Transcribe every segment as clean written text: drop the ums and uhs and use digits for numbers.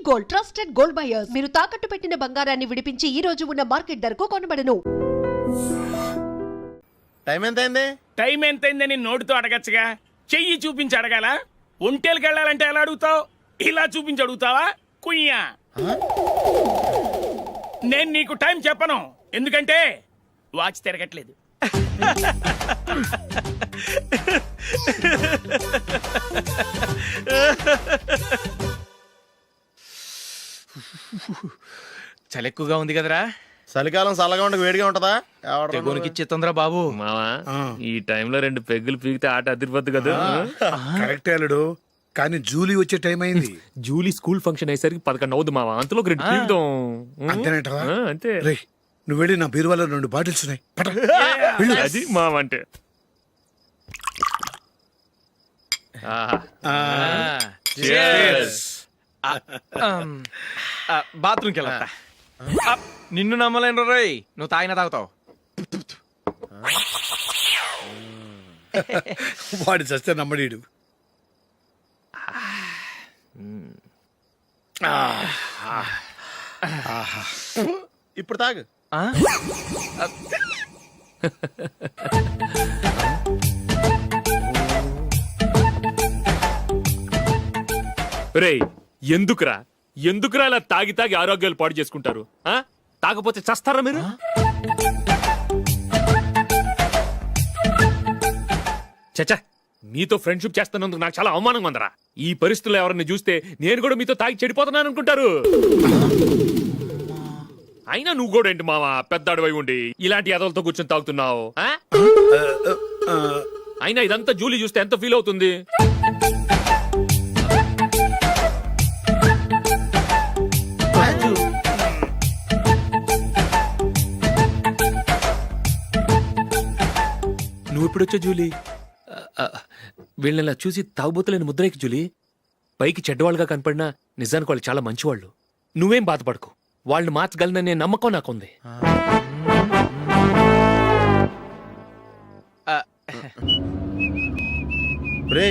Gold, trusted gold buyers. మీరు తాకట్టు పెట్టిన బంగారాన్ని విడిపించి ఈ రోజు ఉన్న మార్కెట్ ధరకు కొనబడను. టైం ఎంతైంది? టైం ఎంతైందని నోటితో అడగచ్చుగా, చెయ్యి చూపించి అడగాల? ఒంటేలకు వెళ్ళాలంటే ఎలా అడుగుతావు? ఇలా చూపించి అడుగుతావా? కుయ్యా, నేను నీకు టైం చెప్పను, ఎందుకంటే వాచ్ తిరగట్లేదు. చలి ఎక్కువగా ఉంది కదరా. చలికాలం చల్లగా ఉండక వేడిగా ఉంటదా? తెగోనికి ఇచ్చేతుందిరా బాబు. మావా, ఈ టైంలో 2 పెగ్గులు పీకితే ఆట అదిరిపోద్దు కదా. కరెక్ట్ అల్లుడు, కానీ జూలీ వచ్చే టైం అయింది. జూలీ స్కూల్ ఫంక్షన్ అయ్యేసరికి 11 అవుద్ది మావా, అంతలో 2 పీకుదాం. అంతేనేటవా? అంతే. రేయ్, నువ్వు వెళ్ళి నా బీరువాలో 2 బాటిల్స్ ఉన్నాయి. పట. అది మావా అంటే. బాత్రూమ్కి వెళ్ళా. నిన్ను నమ్మలేను రోయ్, నువ్వు తాగినా తాగుతావు. వాడి చస్తే నమ్మడీడు. ఇప్పుడు తాగు. రేయ్, ఎందుకురా ఇలా తాగి తాగి ఆరోగ్యాలు పాడు చేసుకుంటారు? తాగపోతే చస్తారా మీరు? చచ్చా, మీతో ఫ్రెండ్షిప్ చేస్తున్నందుకు నాకు చాలా అవమానంగా ఉందరా. ఈ పరిస్థితుల్లో ఎవరిని చూస్తే నేను కూడా మీతో తాగి చెడిపోతున్నాను అనుకుంటారు. అయినా నువ్వు కూడా ఏంటి మావా, పెద్ద అడవై ఉండి ఇలాంటి ఎదలతో కూర్చొని తాగుతున్నావు? అయినా ఇదంతా జూలీ చూస్తే ఎంత ఫీల్ అవుతుంది? నువ్వు ఎప్పుడొచ్చా జూలీ? వీళ్ళని ఇలా చూసి తాగుబోతులేని ముద్రేకి జూలీ. పైకి చెడ్డవాళ్ళుగా కనపడినా నిజానికి వాళ్ళు చాలా మంచివాళ్ళు. నువ్వేం బాధపడకు, వాళ్ళని మార్చగలననే నమ్మకం నాకుంది. రే,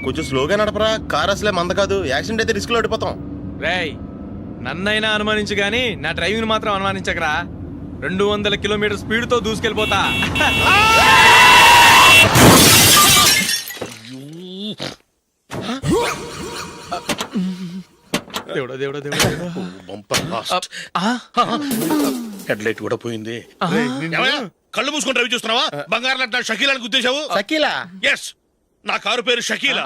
కొంచెం స్లోగా నడపరా, కార్ అసలే మంద కాదు. యాక్సిడెంట్ అయితే రిస్క్ లో ఓడిపోతాం. రేయ్, నన్నైనా అనుమానించు గాని నా డ్రైవింగ్ మాత్రం అనుమానించకరా. 200 కిలోమీటర్ స్పీడ్ తో దూసుకెళ్ళిపోతా. దేవుడా దేవుడా దేవుడా, హెడ్ లైట్ కూడా పోయింది. కళ్ళు మూసుకొని రవి చూస్తున్నావా? బంగారం లాంటి షకీలాని గుద్దేశావు. షకీలా? ఎస్, నా కారు పేరు Shakeela.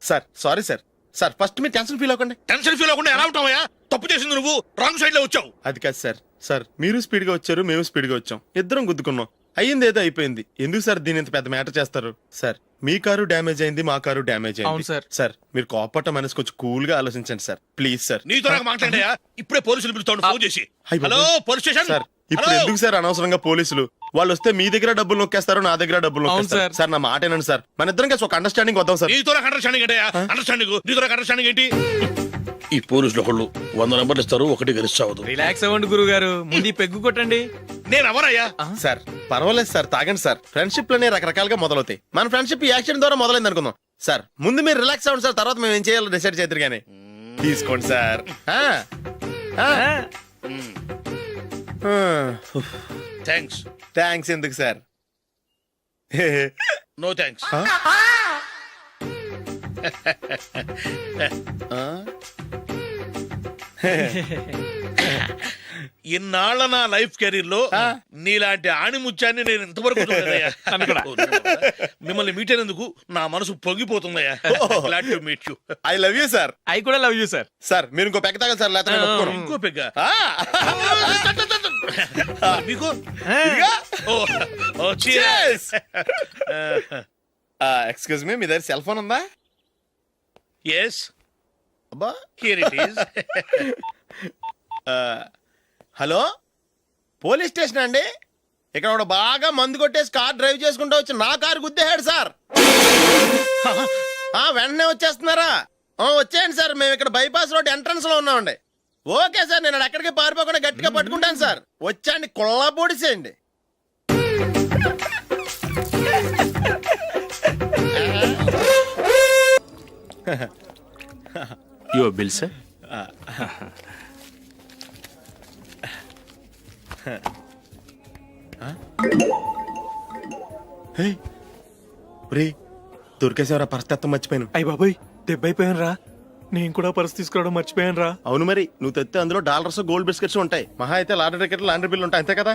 Sir sorry sir. Sir first మీరు టెన్షన్ ఫీల్ అవ్వకండి. టెన్షన్ ఫీల్ అవ్వకుండా ఎలా ఉంటావా? తప్పు చేసింది నువ్వు, రాంగ్ సైడ్ లో వచ్చావు. అది కాదు సార్. సార్ మీరు స్పీడ్ గా వచ్చారు, మేము స్పీడ్ గా వచ్చాం, ఇద్దరం గుద్దుకున్నాం. అయ్యింది ఏదో అయిపోయింది. ఎందుకు సార్ దీని ఇంత పెద్ద మ్యాటర్ చేస్తారు? సార్ మీ కారు డ్యామేజ్ అయింది, మా కారు డ్యామేజ్ అవును అయింది. సార్. సార్ మీరు కోపట్ట మనసు కొంచెం కూల్ గా ఆలోచించండి సార్, ప్లీజ్ సార్. నీతో నాకు మాట్లాడాయా? ఇప్పుడే పోలీసులు పిలుస్తాను, ఫోన్ చేసి. అయ్ బాబోయ్. Hello police station. సార్ ఇప్పుడు ఎందుకు సార్ అనవసరంగా పోలీసులు? వాళ్ళు వస్తే మీ దగ్గర డబ్బులు నొక్కేస్తారు, నా దగ్గర డబ్బులు అవును నొక్కేస్తారు. సార్. సార్ నా మాట ఏనండి సార్, మన ఇద్దరం కలిసి ఒక అండర్స్టాండింగ్ వద్దాం సార్. నీతో నాకు అండర్స్టాండింగ్ ఏంటయ్యా? అండర్స్టాండింగ్ నీతో నాకు అండర్స్టాండింగ్ ఏంటి? ఈ పోలీసులు ఒకళ్ళు 100 నెంబర్లు ఇస్తారు, ఒకటి గెలిస్తావదు. రిలాక్స్ అవ్వండి గురువు గారు, ముందు ఈ పెగ్గు కొట్టండి. నేను ఎవరయ్యా? సార్ పర్వాలేదు సార్, తాగండి సార్. ఫ్రెండ్షిప్ లోనే రకరకాలుగా మొదలవుతాయి. మన ఫ్రెండ్షిప్ ఈ యాక్సిడెంట్ ద్వారా మొదలైంది అనుకుందాం. సార్ ముందు మీరు రిలాక్స్ అవ్వండి సార్, తర్వాత మేము ఏం చేయాలో డిసైడ్ చేద్దరు గానీ. తీసుకోండి సార్. థ్యాంక్స్. థ్యాంక్స్ ఎందుకు సార్? No thanks. ఇన్నాళ్ళ నా లైఫ్ కెరీర్ లో నీలాంటి ఆణిముత్యాన్ని నేను ఇంతవరకు చూడలేదయ్యా. మిమ్మల్ని మీట్ అయినందుకు నా మనసు పొంగిపోతుందయ్యా. Glad to meet you. I love you sir. I కూడా లవ్ యూ సార్. సార్ మీరు ఇంకో పెక్క తాగండి సార్, లేకపోతే నేను ఒప్పుకోను. ఇంకో పెగ్గ మీకు? ఎక్స్క్యూజ్ మీ, మీ దగ్గర సెల్ ఫోన్ ఉందా? ఎస్, అబ్బా here it is. Hello, police station అండి. ఇక్కడ ఒకడు బాగా మందు కొట్టేసి కార్ డ్రైవ్ చేసుకుంటూ వచ్చి నా కారు గుద్దేశాడు సార్. వెంటనే వచ్చేస్తున్నారా? వచ్చేయండి సార్, మేము ఇక్కడ బైపాస్ రోడ్ ఎంట్రన్స్ లో ఉన్నామండి. ఓకే సార్, నేను ఎక్కడికి పారిపోకుండా గట్టిగా పట్టుకుంటాను సార్. వచ్చాండి, కుళ్ళ పొడిసేయండి. Your bill sir. దొరికేసేవరా పరిస్థితి మర్చిపోయాను. అయ్య బాబాయ్ దెబ్బైపోయాను రా. నేను కూడా పర్స్ తీసుకురావడం మర్చిపోయాను రా. అవును మరి, నువ్వు తెస్తే అందులో డాలర్స్ గోల్డ్ బిస్కెట్స్ ఉంటాయి. మహా అయితే లాటరీ టికెట్ లాండ్రీ బిల్లు ఉంటాయి, అంతే కదా.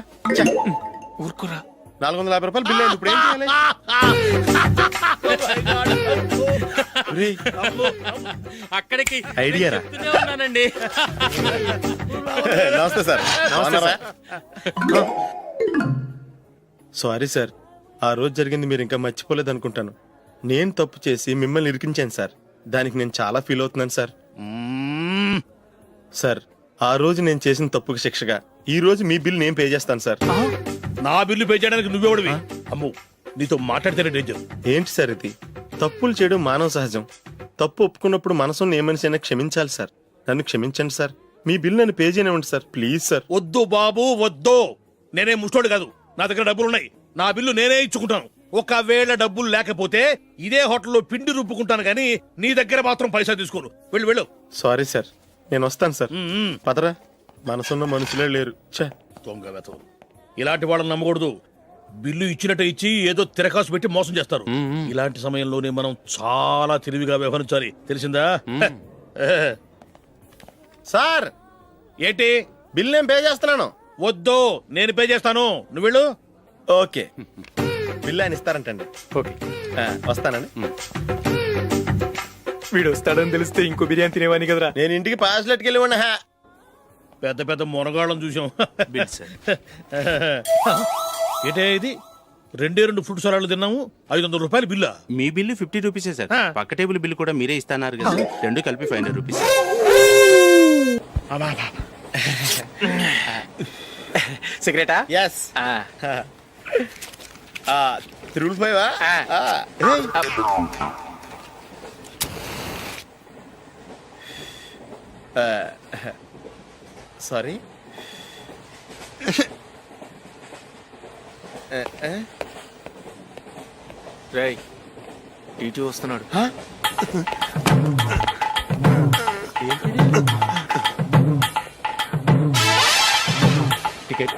ఊరుకోరా. 450 రూపాయలు బిల్లు అయింది. ఇప్పుడు ఏం చేయాలి? ఒరేయ్, అక్కడికి ఐడియా రా. చెప్తూనే ఉన్నానండి. నమస్తే సార్. నమస్తే సార్. సారీ సార్, ఆ రోజు జరిగింది మీరు ఇంకా మర్చిపోలేదు అనుకుంటాను. నేను తప్పు చేసి మిమ్మల్ని ఇరికించాను సార్. దానికి నేను చాలా ఫీల్ అవుతున్నాను సార్. సార్, ఆ రోజు నేను చేసిన తప్పుకి శిక్షగా ఈ రోజు మీ బిల్ నేను పే చేస్తాను సార్. నా బిల్లు పే చేయడానికి నువ్వెవడివి? అమ్ము, నీతో మాట్లాడితేనే డేంజర్. ఏంటి సార్ ఇది? తప్పులు చేయడం మానవ సహజం. తప్పు ఒప్పుకున్నప్పుడు మనసును ఏ మనిషి అయినా క్షమించాలి సార్. నన్ను క్షమించండి సార్. మీ బిల్ నన్ను పే చేయనివ్వండి సార్, ప్లీజ్ సార్. వద్దు బాబు వద్దు. నేనే ముష్టోడు కాదు, నా దగ్గర డబ్బులు ఉన్నాయి. నా బిల్లు నేనే ఇచ్చుకుంటాను. ఒకవేళ డబ్బులు లేకపోతే ఇదే హోటల్లో పిండి రుబ్బుకుంటాను కానీ నీ దగ్గర మాత్రం పైసా తీసుకోను. వెళ్ళు వెళ్ళు. సారీ సార్, నేను వస్తాను సార్. పదరా, మనసున్న మనుషులే లేరు. ఛే, దొంగ వెతవు. ఇలాంటి వాళ్ళని నమ్మకూడదు. బిల్లు ఇచ్చినట్టు ఇచ్చి ఏదో తిరకాసు పెట్టి మోసం చేస్తారు. ఇలాంటి సమయంలోనే మనం చాలా తెలివిగా వ్యవహరించాలి, తెలిసిందా? సార్ ఏంటి? బిల్ నేను పే చేస్తున్నాను. వద్దు, నేను పే చేస్తాను, నువ్వు వెళ్ళు. ఓకే, బిల్ ఆయన ఇస్తారంటండి. ఓకే. వస్తానండి. వీడు వస్తాడని తెలిస్తే ఇంకో బిర్యానీ తినేవాని కదరా. నేను ఇంటికి పాస్లెట్కి వెళ్ళి ఉన్నా. పెద్ద పెద్ద మునగాళ్ళం చూసాం. ఏంటే ఇది? 2 ఫ్రూట్ సలాడ్లు తిన్నాము, 500 రూపాయలు బిల్లా? మీ బిల్లు 50 రూపీసే సార్. పక్క టేబుల్ బిల్లు కూడా మీరే ఇస్తాన్నారు కదా, రెండు కలిపి 500 రూపీస్. సిగరెటా? ఎస్. 355 సారీ. రేయ్, టీటీ వస్తున్నాడు. టికెట్.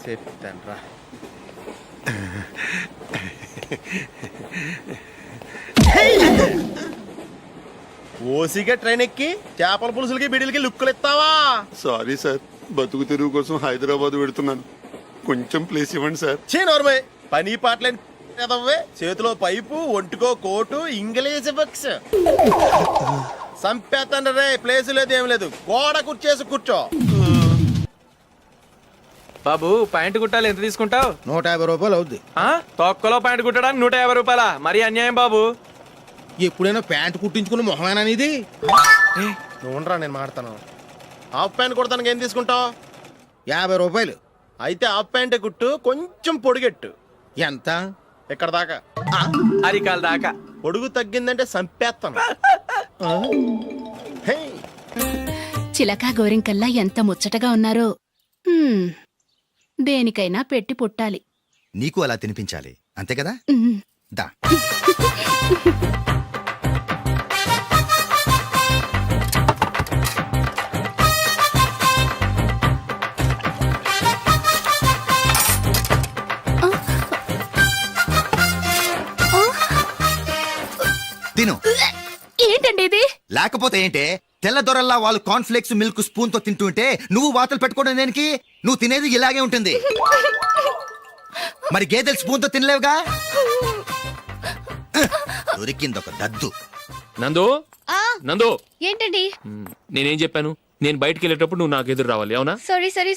చెప్తాను రా. ఓసిగా ట్రైన్ ఎక్కి చేపల పులుసులకి బిడిలకి లుక్కులు ఇస్తావా? సారీ సార్, బతుకు తెరువు కోసం హైదరాబాద్ పెడుతున్నాను. కొంచెం ప్లేస్ ఇవ్వండి సార్. నోర్మై, పని పాటలేని కదవ్వే. చేతిలో పైపు, ఒంటికో కోటు, ఇంగ్లీష్ బుక్స్. సంపేతండ్రి రే, ప్లేస్ లేదు ఏం లేదు. గోడ కుర్చేసి కూర్చో. బాబు ప్యాంటు కుట్టాలి, ఎంత తీసుకుంటావు? 150 రూపాయలు అవుద్ది. తొక్కలో ప్యాంటు కుట్టడానికి 150 రూపాయల? మరి అన్యాయం బాబు. ఎప్పుడైనా ప్యాంట్ కుట్టించుకున్న మొహమేనా ఇది? నువ్వురా, నేను మాడతాను. హాఫ్ ప్యాంట్ కుడతానికి ఏం తీసుకుంటావు? 50 రూపాయలు. అయితే హాఫ్ ప్యాంటే కుట్టు, కొంచెం పొడిగెట్టు. ఎంత? ఇక్కడ దాకా. అరికాల దాకా. పొడుగు తగ్గిందంటే సంపేస్తాను. హే, చిలకా గోరింకల్లా ఎంత ముచ్చటగా ఉన్నారో. దేనికైనా పెట్టి పుట్టాలి. నీకు అలా తినిపించాలి, అంతే కదా? దా. తిను. ఏంటండి ఇది? లేకపోతే ఏంటే? తెల్లదొరల్లా వాళ్ళు కార్న్ఫ్లేక్స్ మిల్క్ స్పూన్ తో తింటుంటే నువ్వు వాతలు పెట్టుకోవడం దేనికి? నువ్వు తినేది ఇలాగే ఉంటుంది. మరి గేదెలు స్పూన్ తో తినలేవుగా. దొరికిందొక దద్దు. నందు, నందు, ఏంటండి? నేనేం చెప్పాను? నేను బయటికి వెళ్ళేటప్పుడు నువ్వు నాకు ఎదురు రావాలి, అవునా?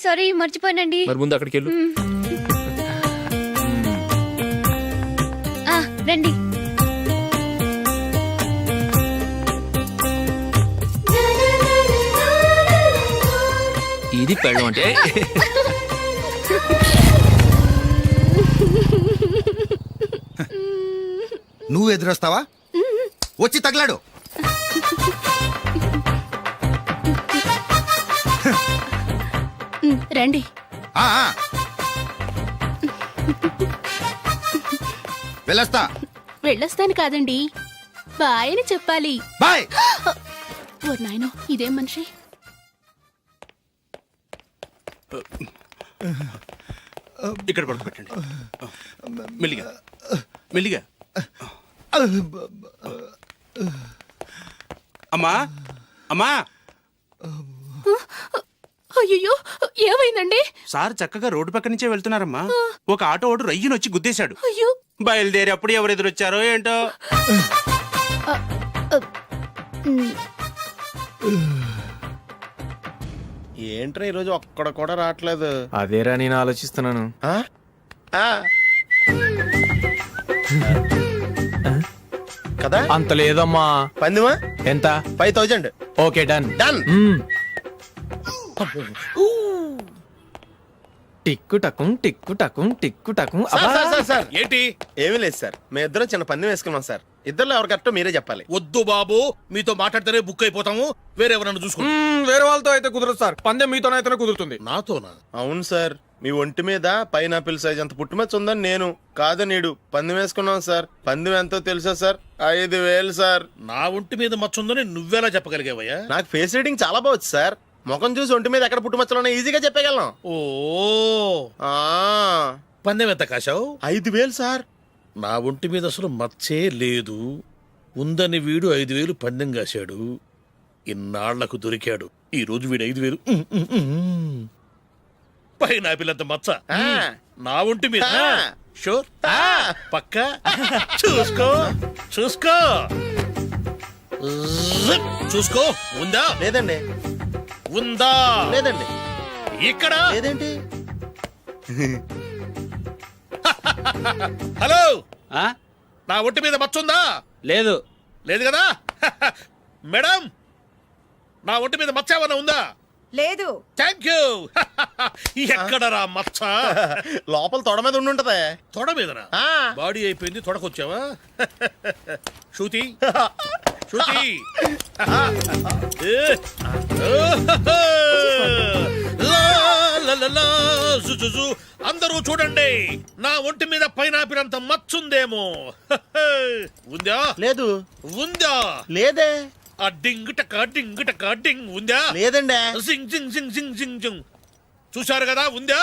సారీ మర్చిపోయానండి. మరి ముందు అక్కడికి వెళ్ళు. రండి. ఇది పెళ్ళం అంటే. నువ్వు ఎదురొస్తావా? వచ్చి తగలాడు. రండి. ఆ, ఆ. వెళ్ళొస్తా. వెళ్ళొస్తాను కాదండి, బాయ్ అని చెప్పాలి. బాయ్. ఓ నాయనో, ఇదేం మనిషి. ఇక్కడ పడుకోబెట్టండి. మెల్లిగా మెల్లిగా. అమ్మా అమ్మా, అయ్యో, ఏమైందండి? సార్ చక్కగా రోడ్డు పక్క నుంచే వెళ్తున్నారమ్మా. ఒక ఆటో ఓడు రయ్యను వచ్చి గుద్దేశాడు. అయ్యో, బయలుదేరి అప్పుడు ఎవరు ఎదురొచ్చారో ఏంటో. ఏంట్రా ఈరోజు ఒక్కడ కూడా రావట్లేదు. అదేరా నేను ఆలోచిస్తున్నాను. ఆ? ఆ. కదా అంత లేదమ్మా. పందిమా ఎంత? 5000. Okay done. డన్. టిక్కు టకుం టిక్కు టకుం టిక్కు టకుం. సార్ ఏంటి? ఏమీ లేదు సార్, మేము ఇద్దరం చిన్న పందెం వేసుకున్నాం సార్. ఇద్దరు ఎవరు కరెక్టో మీరే చెప్పాలి. వద్దు బాబు, మీతో మాట్లాడితేనే బుక్ అయిపోతాము. వేరెవరన్నా చూసుకోండి. వేరే వాళ్ళతో అయితే కుదరదు సార్, పందెం మీతోనైతేనే కుదురుతుంది. నాతోనా? అవును సార్, మీ ఒంటి మీద పైనాపిల్ సైజ్ అంత పుట్టుమచ్చ ఉందని నేను కాదు నీడు పందెం వేసుకున్నాం సార్. పందెం ఎంతో తెలుసా సార్? 5000 సార్. నా ఒంటి మీద మచ్చ ఉందని నువ్వెలా చెప్పగలిగావయ్యా? నాకు ఫేస్ రీడింగ్ చాలా బాగుంది సార్. ముఖం చూసి ఒంటి మీద ఎక్కడ పుట్టుమచ్చలో ఈజీగా చెప్పగలను. ఓ, ఆ, పందెం ఎంత కాశావు? 5000 సార్. నా ఒంటి మీద అసలు మచ్చే లేదు. ఉందని వీడు 5000 పందెం కాశాడు. ఇన్నాళ్లకు దొరికాడు. ఈ రోజు వీడు 5000. పైన పిల్లంత మచ్చ ఆ. నా ఒంటి మీద. ఆ. షూర్? ఆ. పక్క చూసుకో చూసుకో జిప్. చూసుకో. ఉందా? లేదండి. ఉందా? లేదండి. ఇక్కడ లేదేంటి? హలో, నా ఒంటి మీద మచ్చ ఉందా? లేదు. లేదు కదా? మేడం, నా ఒంటి మీద మచ్చ ఏమన్నా ఉందా? లేదు. Thank you. ఎక్కడరా మచ్చ? లోపల తొడ మీద ఉండుంటదే. తొడ మీదనా? ఆ. బాడీ అయిపోయింది, తొడకొచ్చావా? శృతి శృతి. అందరూ చూడండి, నా ఒంటి మీద పైనాపిల్ అంత మచ్చుందేమో. ఉందా? లేదు. ఉందా? లేదే. ఆ డింగ్ టక డింగ్ టక డింగ్ ఉందా? లేదండి. జింగ్ జింగ్ జింగ్ జింగ్ జింగ్ జింగ్. చూశారు కదా? ఉందా?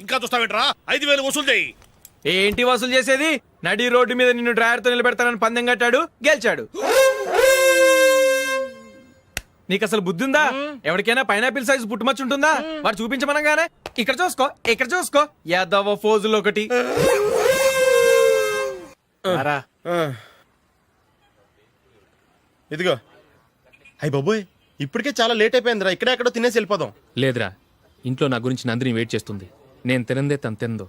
ఇంకా చూస్తావేంట్రా? 5000 వసూలు చేయి. ఏంటి వసూలు చేసేది? నడి రోడ్డు మీద నిన్ను డ్రైవర్ తో నిలబెడతానని పందెం కట్టాడు, గెలిచాడు. నీకు అసలు బుద్ధి ఉందా? ఎవరికైనా పైనాపిల్ సైజ్ పుట్టుమచ్చు ఉంటుందా? వాడు చూపించమనగానే ఇక్కడ చూసుకో, ఇక్కడ చూసుకో, యాదవ ఫోజులు ఒకటి. రా. ఇదిగో. అయ్య బాబోయ్, ఇప్పటికే చాలా లేట్ అయిపోయిందిరా. ఇక్కడే ఎక్కడో తినేసి వెళ్ళిపోదాం. లేదురా, ఇంట్లో నా గురించి నందిని వెయిట్ చేస్తుంది. నేను తినందే తను తిందో.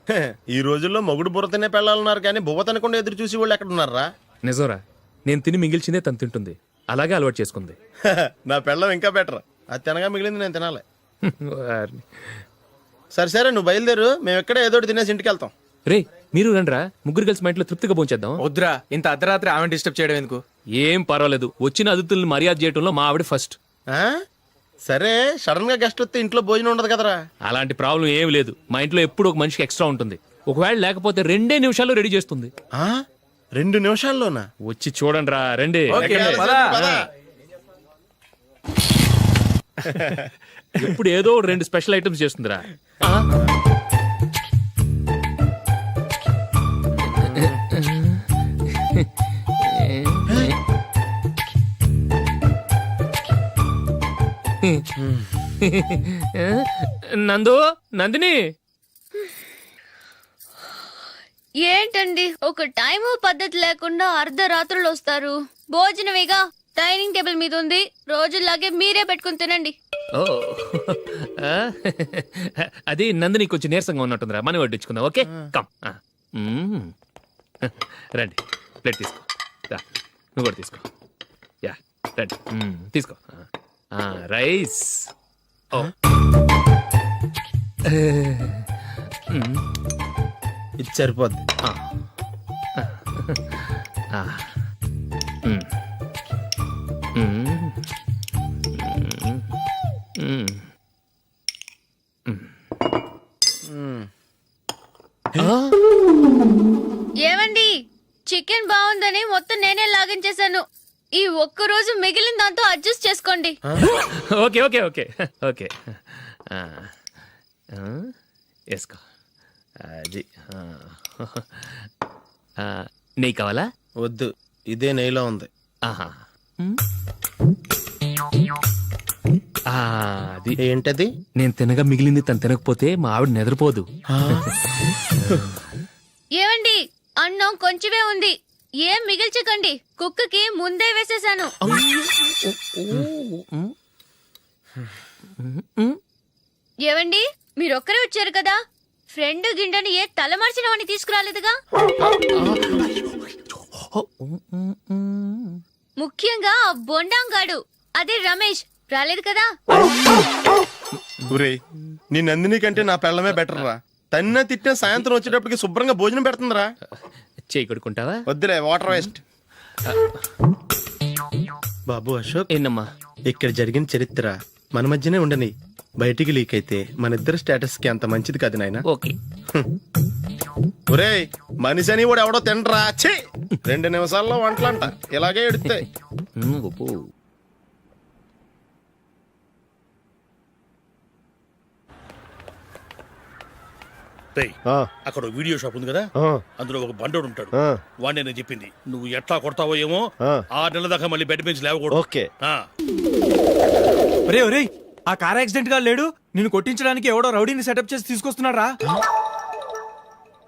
హే, ఈ రోజుల్లో మొగుడు బుర్ర తినే పెళ్ళాలన్నారు కానీ బువ్వ తినకుండా ఎదురు చూసి వాళ్ళు ఎక్కడ ఉన్నారా? నిజంరా, నేను తిని మిగిల్చిందే తను తింటుంది. అలాగే అలవాటు చేసుకుంది. నా పెళ్ళం ఇంకా బెటర్. అది తినగా మిగిలింది నేను తినాలి. వారిని. సరే సరే, నువ్వు బయలుదేరు. మేము ఎక్కడ ఏదో ఒకటి తినేసి ఇంటికి వెళ్తాం. రే, మీరు రండ్రా, ముగ్గురు కలిసి మా ఇంట్లో తృప్తిగా పోంచేద్దాం. వద్దురా, ఇంత అర్ధరాత్రి ఆమె డిస్టర్బ్ చేయడం ఎందుకు? ఏం పర్వాలేదు, వచ్చిన అతిథుల్ని మర్యాద చేయడంలో మా ఆవిడ ఫస్ట్. ఆ? సరే, సడన్ గా గెస్ట్ వస్తే ఇంట్లో భోజనం ఉండదు కదరా. అలాంటి ప్రాబ్లం ఏం లేదు. మా ఇంట్లో ఎప్పుడు ఒక మనిషికి ఎక్స్ట్రా ఉంటుంది. ఒకవేళ లేకపోతే 2 నిమిషాల్లో రెడీ చేస్తుంది. ఆ? 2 నిమిషాల్లోనా? వచ్చి చూడండి రా, రండి. ఓకే, ఎక్కడ? పద. పద. ఎప్పుడు ఏదో 2 స్పెషల్ ఐటమ్స్ చేస్తుందిరా. నందు, నందిని. ఏంటండి, ఒక టైము పద్ధతి లేకుండా అర్ధరాత్రులు వస్తారు. భోజనమేగా డైనింగ్ టేబుల్ మీద ఉంది. రోజుల్లాగే మీరే పెట్టుకుని తినండి. ఓ, అది నందిని కొంచెం నీరసంగా ఉన్నట్టుందిరా. మనీ వడ్డించుకుందాం. Okay, come. రండి, ప్లేట్ తీసుకో. రా, నువ్వు కూడా తీసుకో. యా, రండి, తీసుకో. రైస్. ఓ, ఇది సరిపోద్ది. ఏమండి చికెన్ బాగుందని మొత్తం నేనే లాగించేశాను. ఈ ఒక్క రోజు మిగిలిన దాంతో అడ్జస్ట్ చేసుకోండి. ఓకే ఓకే ఓకే ఓకే వేసుకో. అది నెయ్యి కావాలా? వద్దు, ఇదే నెయ్యిలో ఉంది. ఆహా. అది ఏంటది? నేను తినగా మిగిలింది తను తినకపోతే మా ఆవిడ నిద్రపోదు. ఏమండి అన్నం కొంచెమే ఉంది, ఏం మిగిల్చకండి. కుక్కకి ముందే వేసేసాను. ఏవండి మీరొక్కరే వచ్చారు కదా, ఫ్రెండ్ గిండెని ఏ తలమార్చిన వాడిని తీసుకురాలేదుగా? ముఖ్యంగా ఆ బొండాంగాడు అదే రమేష్ రాలేదు కదా? ఊరే, నీ నందిని కంటే నా పెళ్ళమే బెటర్ రా. తన్న తిట్టిన సాయంత్రం వచ్చేటప్పటికి శుభ్రంగా భోజనం పెడుతుందిరా. చేయి కొడుకుంటావా? వద్దులే, వాటర్ వేస్ట్. బాబు అశోక్, ఏంటమ్మా? ఇక్కడ జరిగిన చరిత్ర మన మధ్యనే ఉండని, బయటికి లీక్ అయితే మన ఇద్దరు స్టేటస్ కి అంత మంచిది కాదు నాయన. ఓకే. ఒరే, మనిషి అని కూడా ఎవడో తినరా. ఛీ, 2 నిమిషాల్లో వంటలంట ఇలాగే ఎడితే. రేయ్, అక్కడ ఓ వీడియో షాప్ ఉంది కదా, అందులో ఒక బండోడు ఉంటాడు. వాడిని నేను చెప్పింది నువ్వు ఎట్లా కొడతావో ఏమో, 6 నెలల దాకా మళ్ళీ బెడ్ బెంచ్ లేవకూడదు. ఓకే. ఒరే ఒరే, ఆ కార్ యాక్సిడెంట్ గా లేడు, నిన్ను కొట్టించడానికి ఎవడో రౌడీని సెటప్ చేసి తీసుకొస్తున్నాడు రా.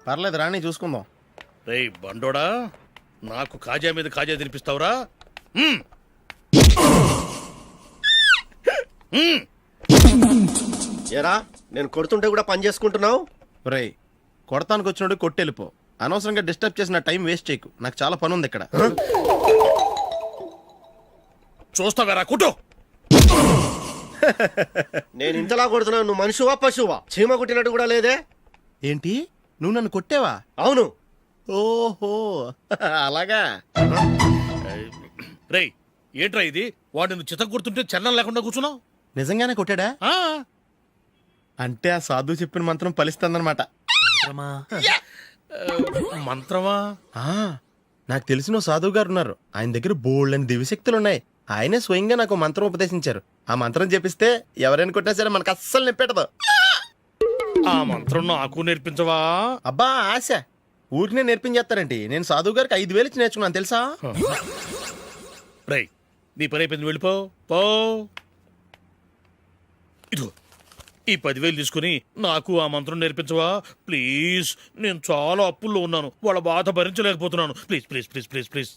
పర్లేదు రాని, చూసుకుందాం. రేయ్ బండోడా, నాకు కాజా మీద కాజా తినిపిస్తావురా? ఏరా, నేను కొడుతుంటే కూడా పని చేసుకుంటున్నావు? ఒరేయ్, కొడతానికి వచ్చినోడు కొట్టెళ్ళిపో. అనవసరంగా డిస్టర్బ్ చేసిన టైం వేస్ట్ చేయకు, నాకు చాలా పని ఉంది ఇక్కడ. చూస్తావేరా కుట్టు. నేను ఇంతలా కొడుతున్నావు, నువ్వు మనిషివా పశువా? చీమ కుట్టినట్టు కూడా లేదే. ఏంటి, నువ్వు నన్ను కొట్టేవా? అవును. ఓహో, అలాగా. రేయ్ ఏంట్రా ఇది, వాడు నువ్వు చిత్త కొడుతుంటే చలనం లేకుండా కూర్చున్నావు? నిజంగానే కొట్టాడా? అంటే ఆ సాధువు చెప్పిన మంత్రం ఫలిస్తుందన్నమాట. మంత్రమా? నాకు తెలిసిన ఓ సాధువు గారు ఉన్నారు. ఆయన దగ్గర బోల్డని దివ్యశక్తులు ఉన్నాయి. ఆయనే స్వయంగా నాకు మంత్రం ఉపదేశించారు. ఆ మంత్రం చెప్పిస్తే ఎవరైనా కొట్టినా సరే మనకు అస్సలు నిప్పెట్టదు. ఆ మంత్రం నాకు నేర్పించవా? అబ్బా ఆశ, ఊరినే నేర్పించేస్తారండి. నేను సాధువు గారికి 5,000 ఇచ్చి నేర్చుకున్నాను తెలుసా? రేయ్ నీ పని అయిపోయింది, వెళ్ళిపో పో. ఇదిగో ఈ 10,000 తీసుకుని నాకు ఆ మంత్రం నేర్పించవా ప్లీజ్? నేను చాలా అప్పుల్లో ఉన్నాను, వాళ్ళ బాధ భరించలేకపోతున్నాను. Please please please please please.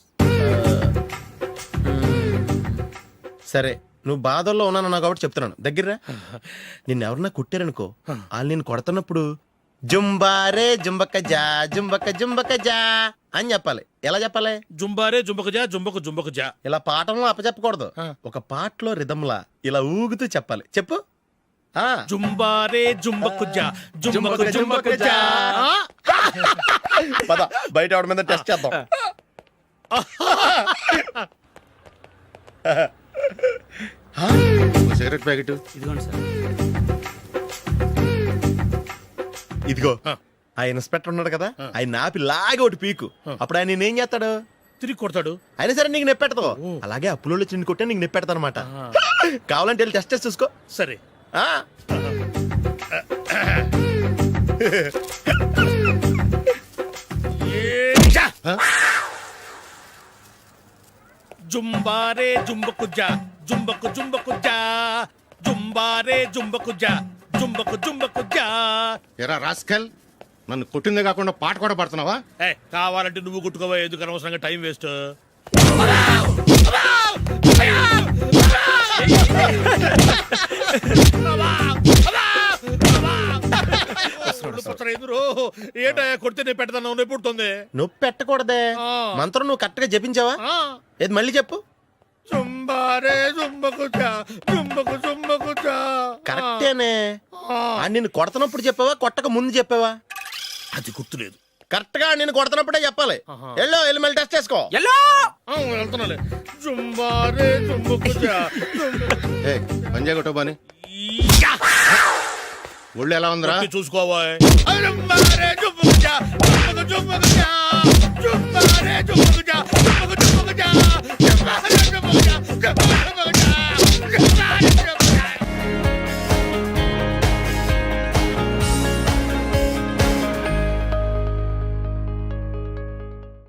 సరే, నువ్వు బాధల్లో ఉన్నాను నాకు కాబట్టి చెప్తున్నాను. దగ్గర నిన్నెవరన్నా కుట్టారనుకో, వాళ్ళు నేను కొడుతున్నప్పుడు జుంబారే జుంబక జా జుంబక జుంబక జా అని చెప్పాలి. ఎలా చెప్పాలి? జుంబారే జుంబక జా జుంబకు జుంబకు జా. ఇలా పాఠంలో అప్పచెప్పకూడదు, ఒక పాటలో రిధంలా ఇలా ఊగుతూ చెప్పాలి. చెప్పు. జుంబారే జుంబకు జా జుంబకు జుంబకు జా. పద బయట ఆవిడ మీద టెస్ట్ చేద్దాం. సిగరెట్ ప్యాకెట్ ఇదిగో. ఆ ఇన్స్పెక్టర్ ఉన్నాడు కదా, ఆయన ఆపి లాగే ఒకటి పీకు. అప్పుడు ఆయన నేనేం చేస్తాడు? తిరిగి కొడతాడు. అయినా సరే నీకు నెప్పెడతావు. అలాగే అప్పులో చిన్న కొట్టే నీకు నెప్పెడతా అనమాట. కావాలంటే వెళ్ళి టెస్ట్ చేసి చూసుకో. సరే. జుంబారే జుంబకు జా జుంబకు జుంబకు జా జుంబారే జుంబకు జా జుంబకు జుంబకు జా. ఎరా రాస్కల్, నన్ను కొట్టిందే కాకుండా పాట కూడా పడుతున్నావా? కావాలంటే నువ్వు కొట్టుకోవా, ఎందుకు అనవసరంగా టైం వేస్ట్. ఏంటో కొడితే నేను పెడతాను, నొప్పి పుడుతుంది. నొప్పి పెట్టకూడదే. మంత్రం నువ్వు కరెక్ట్ గా జపించావా? ఏది మళ్ళీ చెప్పు. జుంబారే జుంబకు జా జుంబకు జుంబకు జా. కరెక్టేనే. నిన్ను కొడుతున్నప్పుడు చెప్పావా, కొట్టక ముందు చెప్పావా? అది గుర్తులేదు. కరెక్ట్ గా నేను కొడుతున్నప్పుడే చెప్పాలి. వెళ్ళి మళ్ళీ టెస్ట్ చేసుకో. వెళ్తున్నాలే. జుంబారే జుంబకు జా. పంజా కొట్టబాని ఒళ్ళు ఎలా ఉందిరా చూసుకోవా.